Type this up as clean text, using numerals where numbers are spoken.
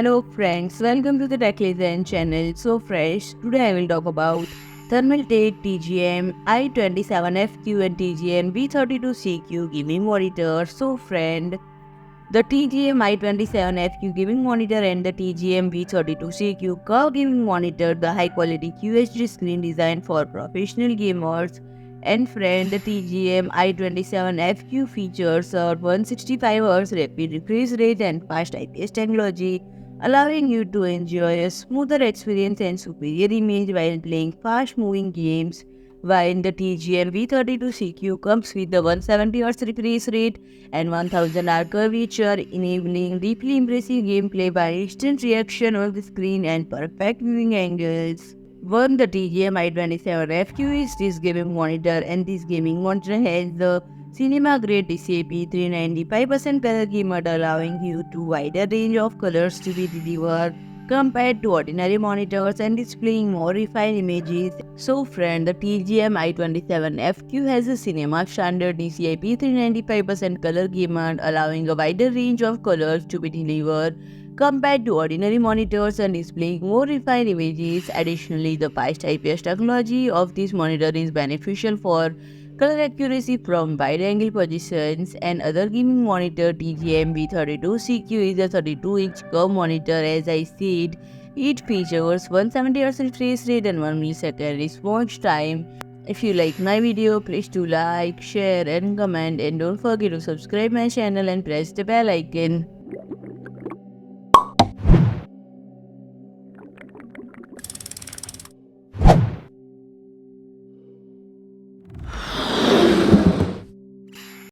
Hello friends, welcome to the Tech Legend channel. So fresh, today I will talk about Thermaltake TGM-I27FQ and TGM-V32CQ Gaming Monitor. So friend, the TGM-I27FQ Gaming Monitor and the TGM-V32CQ Curve Gaming Monitor, the high quality QHD screen designed for professional gamers. And friend, the TGM-I27FQ features a 165Hz rapid refresh rate and fast IPS technology, allowing you to enjoy a smoother experience and superior image while playing fast-moving games. While the TGM-V32CQ comes with the 170Hz refresh rate and 1000 curvature, enabling deeply impressive gameplay by instant reaction on the screen and perfect viewing angles. One, the TGM-I27FQ is this gaming monitor, and this gaming monitor has the cinema grade DCP 395% color gamut, allowing you to wider range of colors to be delivered compared to ordinary monitors and displaying more refined images. So friend, the TGM-I27FQ has a cinema standard DCI-P 395% color gamut, allowing a wider range of colors to be delivered compared to ordinary monitors and displaying more refined images. Additionally, the fast IPS technology of this monitor is beneficial for color accuracy from wide-angle positions. And other gaming monitor TGM-V32CQ is a 32-inch curved monitor. As I said, it features 170Hz refresh rate and 1 millisecond response time. If you like my video, please do like, share and comment, and don't forget to subscribe my channel and press the bell icon.